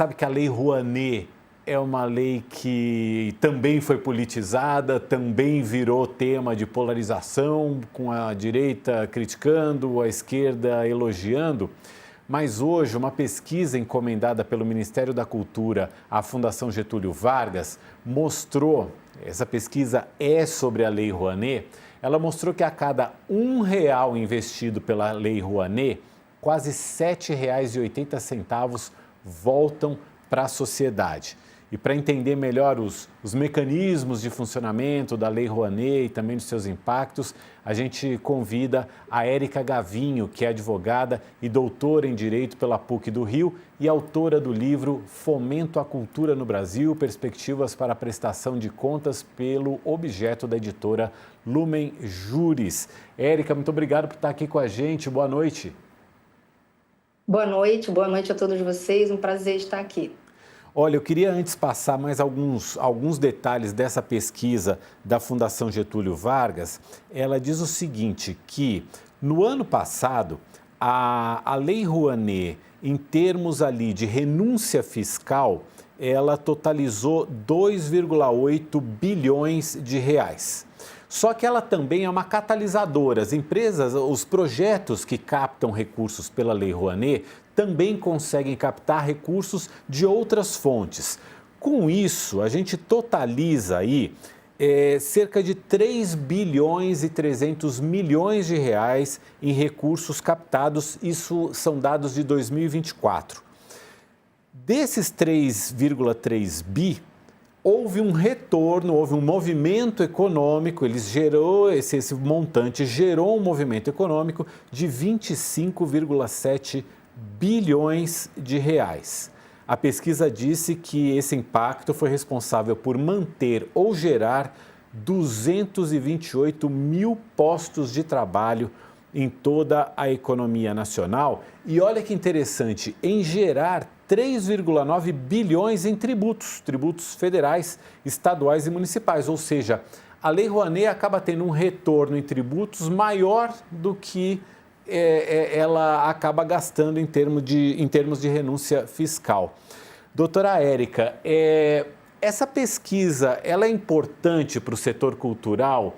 Sabe que a Lei Rouanet é uma lei que também foi politizada, também virou tema de polarização, com a direita criticando, a esquerda elogiando. Mas hoje, uma pesquisa encomendada pelo Ministério da Cultura à Fundação Getúlio Vargas mostrou, essa pesquisa é sobre a Lei Rouanet, ela mostrou que a cada R$ 1 investido pela Lei Rouanet, quase R$ 7,80 voltam para a sociedade. E para entender melhor os mecanismos de funcionamento da Lei Rouanet e também dos seus impactos, a gente convida a Érica Gavinho, que é advogada e doutora em Direito pela PUC do Rio e autora do livro Fomento à Cultura no Brasil, Perspectivas para a Prestação de Contas, pelo Objeto, da editora Lumen Juris. Érica, muito obrigado por estar aqui com a gente. Boa noite. Boa noite a todos vocês, um prazer estar aqui. Olha, eu queria antes passar mais alguns detalhes dessa pesquisa da Fundação Getúlio Vargas. Ela diz o seguinte, que no ano passado, a Lei Rouanet, em termos ali de renúncia fiscal, ela totalizou 2,8 bilhões de reais. Só que ela também é uma catalisadora. As empresas, os projetos que captam recursos pela Lei Rouanet também conseguem captar recursos de outras fontes. Com isso, a gente totaliza aí cerca de 3 bilhões e 300 milhões de reais em recursos captados. Isso são dados de 2024. Desses 3,3 bi, houve um retorno, houve um movimento econômico, esse montante gerou um movimento econômico de 25,7 bilhões de reais. A pesquisa disse que esse impacto foi responsável por manter ou gerar 228 mil postos de trabalho em toda a economia nacional. E olha que interessante, em gerar 3,9 bilhões em tributos federais, estaduais e municipais. Ou seja, a Lei Rouanet acaba tendo um retorno em tributos maior do que ela acaba gastando em termos de renúncia fiscal. Doutora Érica, essa pesquisa ela é importante para o setor cultural,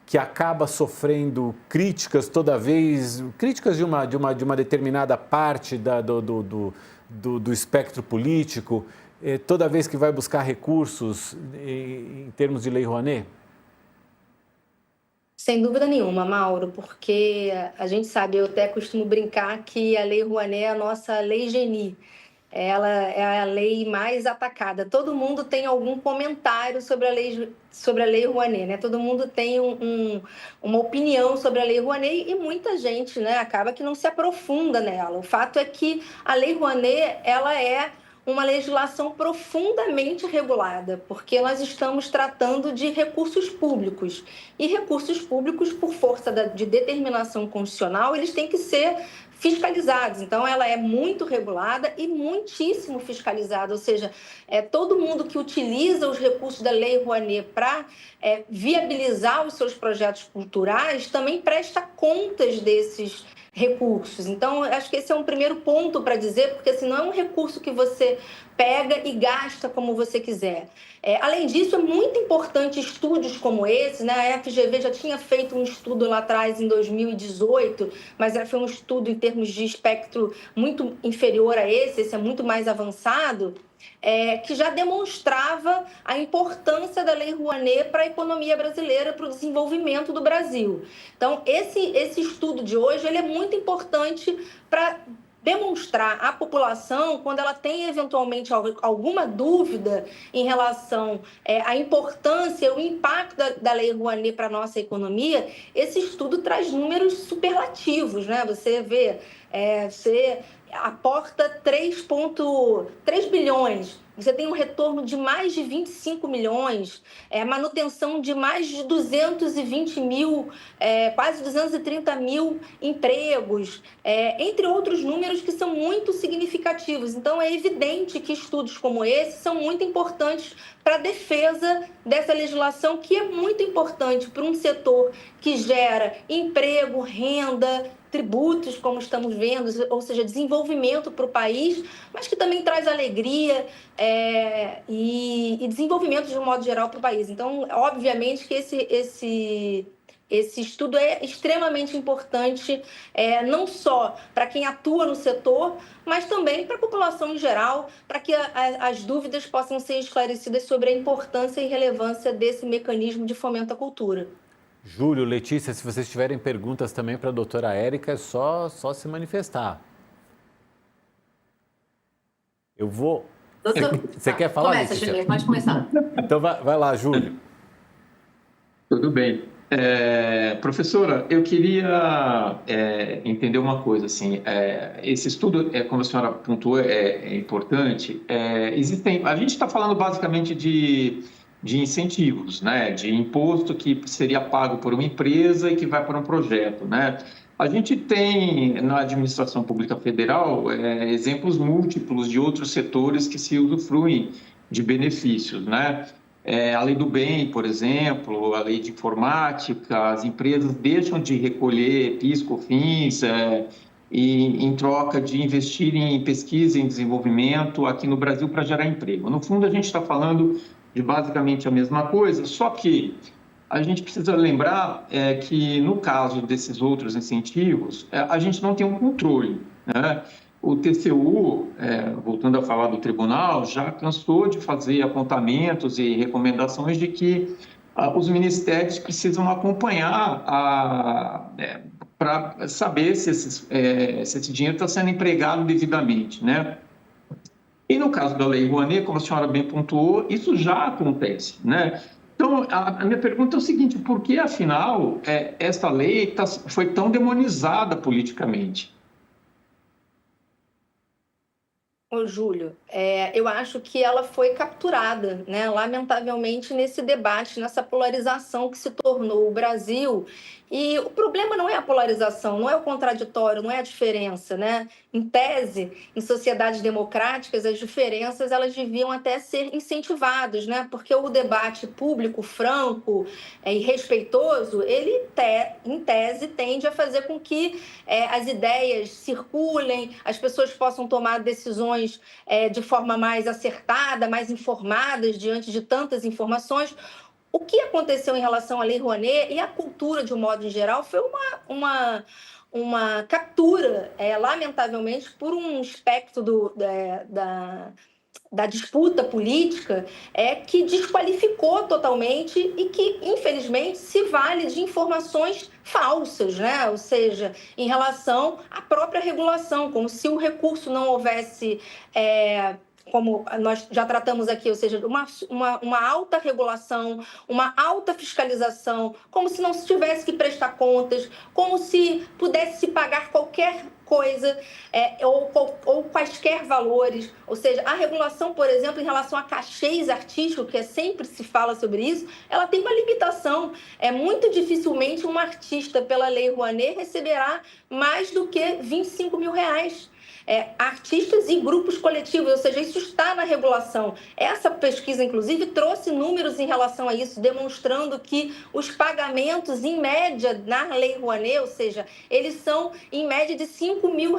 que acaba sofrendo críticas toda vez, críticas de uma determinada parte do espectro político, toda vez que vai buscar recursos em termos de Lei Rouanet? Sem dúvida nenhuma, Mauro, porque a gente sabe, eu até costumo brincar que a Lei Rouanet é a nossa lei geni. Ela é a lei mais atacada. Todo mundo tem algum comentário sobre a lei Rouanet, né? Todo mundo tem uma opinião sobre a Lei Rouanet e muita gente, né, acaba que não se aprofunda nela. O fato é que a Lei Rouanet, ela é uma legislação profundamente regulada, porque nós estamos tratando de recursos públicos. E recursos públicos, por força de determinação constitucional, eles têm que ser fiscalizados. Então, ela é muito regulada e muitíssimo fiscalizada, ou seja, todo mundo que utiliza os recursos da Lei Rouanet para viabilizar os seus projetos culturais também presta contas desses recursos. Então, acho que esse é um primeiro ponto para dizer, porque assim, não é um recurso que você pega e gasta como você quiser. Além disso, é muito importante estúdios como esse, né? A FGV já tinha feito um estudo lá atrás, em 2018, mas foi um estudo em termos de espectro muito inferior a esse é muito mais avançado, que já demonstrava a importância da Lei Rouanet para a economia brasileira, para o desenvolvimento do Brasil. Então, esse estudo de hoje ele é muito importante para demonstrar à população, quando ela tem eventualmente alguma dúvida em relação à importância, o impacto da Lei Rouanet para a nossa economia, esse estudo traz números superlativos, né? Você vê, você aporta 3 bilhões, você tem um retorno de mais de 25 milhões, manutenção de mais de 220 mil, quase 230 mil empregos, entre outros números que são muito significativos. Então, é evidente que estudos como esse são muito importantes para a defesa dessa legislação, que é muito importante para um setor que gera emprego, renda, tributos, como estamos vendo, ou seja, desenvolvimento para o país, mas que também traz alegria e desenvolvimento de um modo geral para o país. Então, obviamente que esse estudo é extremamente importante, não só para quem atua no setor, mas também para a população em geral, para que as dúvidas possam ser esclarecidas sobre a importância e relevância desse mecanismo de fomento à cultura. Júlio, Letícia, se vocês tiverem perguntas também para a doutora Érica, é só se manifestar. Eu vou... Você quer falar, Começa, Letícia? Júlio, pode começar. Então vai lá, Júlio. Tudo bem. Professora, eu queria entender uma coisa, assim, esse estudo, como a senhora pontuou, é importante. A gente está falando basicamente de incentivos, né, de imposto que seria pago por uma empresa e que vai para um projeto, né? A gente tem na administração pública federal exemplos múltiplos de outros setores que se usufruem de benefícios, né? A lei do bem, por exemplo, a lei de informática, as empresas deixam de recolher PIS, COFINS, e em troca de investir em pesquisa e desenvolvimento aqui no Brasil para gerar emprego. No fundo, a gente está falando de basicamente a mesma coisa, só que a gente precisa lembrar que, no caso desses outros incentivos, a gente não tem um controle, né? O TCU, voltando a falar do tribunal, já cansou de fazer apontamentos e recomendações de que os ministérios precisam acompanhar para saber se esse dinheiro está sendo empregado devidamente, né? E no caso da Lei Rouanet, como a senhora bem pontuou, isso já acontece, né? Então, a minha pergunta é o seguinte: por que, afinal, essa lei foi tão demonizada politicamente? Ô, Júlio, eu acho que ela foi capturada, né, lamentavelmente, nesse debate, nessa polarização que se tornou o Brasil. E o problema não é a polarização, não é o contraditório, não é a diferença, né? Em tese, em sociedades democráticas, as diferenças elas deviam até ser incentivadas, né? Porque o debate público, franco e respeitoso, ele, em tese, tende a fazer com que as ideias circulem, as pessoas possam tomar decisões de forma mais acertada, mais informadas diante de tantas informações. O que aconteceu em relação à Lei Rouanet e à cultura, de um modo em geral, foi uma captura, lamentavelmente, por um espectro da disputa política que desqualificou totalmente e que, infelizmente, se vale de informações falsas, né? Ou seja, em relação à própria regulação, como se o recurso não houvesse... como nós já tratamos aqui, ou seja, uma alta regulação, uma alta fiscalização, como se não se tivesse que prestar contas, como se pudesse se pagar qualquer coisa ou quaisquer valores. Ou seja, a regulação, por exemplo, em relação a cachês artísticos, que sempre se fala sobre isso, ela tem uma limitação. Muito dificilmente um artista, pela Lei Rouanet, receberá mais do que R$25 mil. Artistas e grupos coletivos, ou seja, isso está na regulação.Essa pesquisa, inclusive, trouxe números em relação a isso, demonstrando que os pagamentos, em média, na Lei Rouanet, ou seja, eles são, em média, de R$5 mil.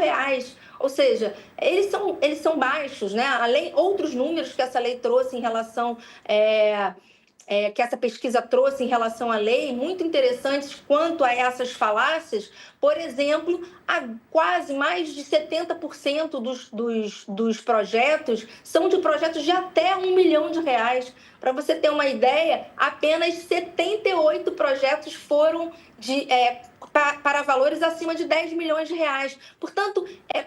Ou seja, eles são baixos, né? Além outros números que essa lei trouxe em relação... que essa pesquisa trouxe em relação à lei, muito interessantes quanto a essas falácias. Por exemplo, quase mais de 70% dos projetos são de projetos de até R$1 milhão. Para você ter uma ideia, apenas 78 projetos foram para valores acima de R$10 milhões. Portanto,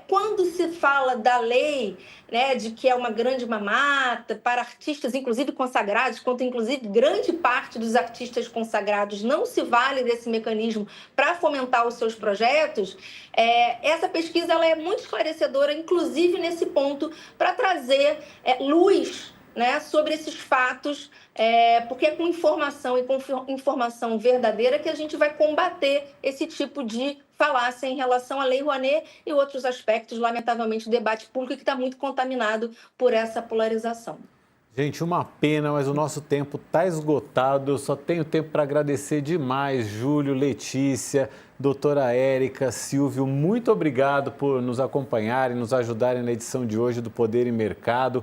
quando se fala da lei, né, de que é uma grande mamata para artistas, inclusive consagrados, quanto inclusive grande parte dos artistas consagrados não se vale desse mecanismo para fomentar os seus projetos, essa pesquisa ela é muito esclarecedora, inclusive nesse ponto, para trazer luz, né, sobre esses fatos, porque é com informação e com informação verdadeira que a gente vai combater esse tipo de falácia em relação à Lei Rouanet e outros aspectos, lamentavelmente, do debate público que está muito contaminado por essa polarização. Gente, uma pena, mas o nosso tempo está esgotado. Eu só tenho tempo para agradecer demais, Júlio, Letícia, doutora Érica, Silvio. Muito obrigado por nos acompanharem, nos ajudarem na edição de hoje do Poder e Mercado.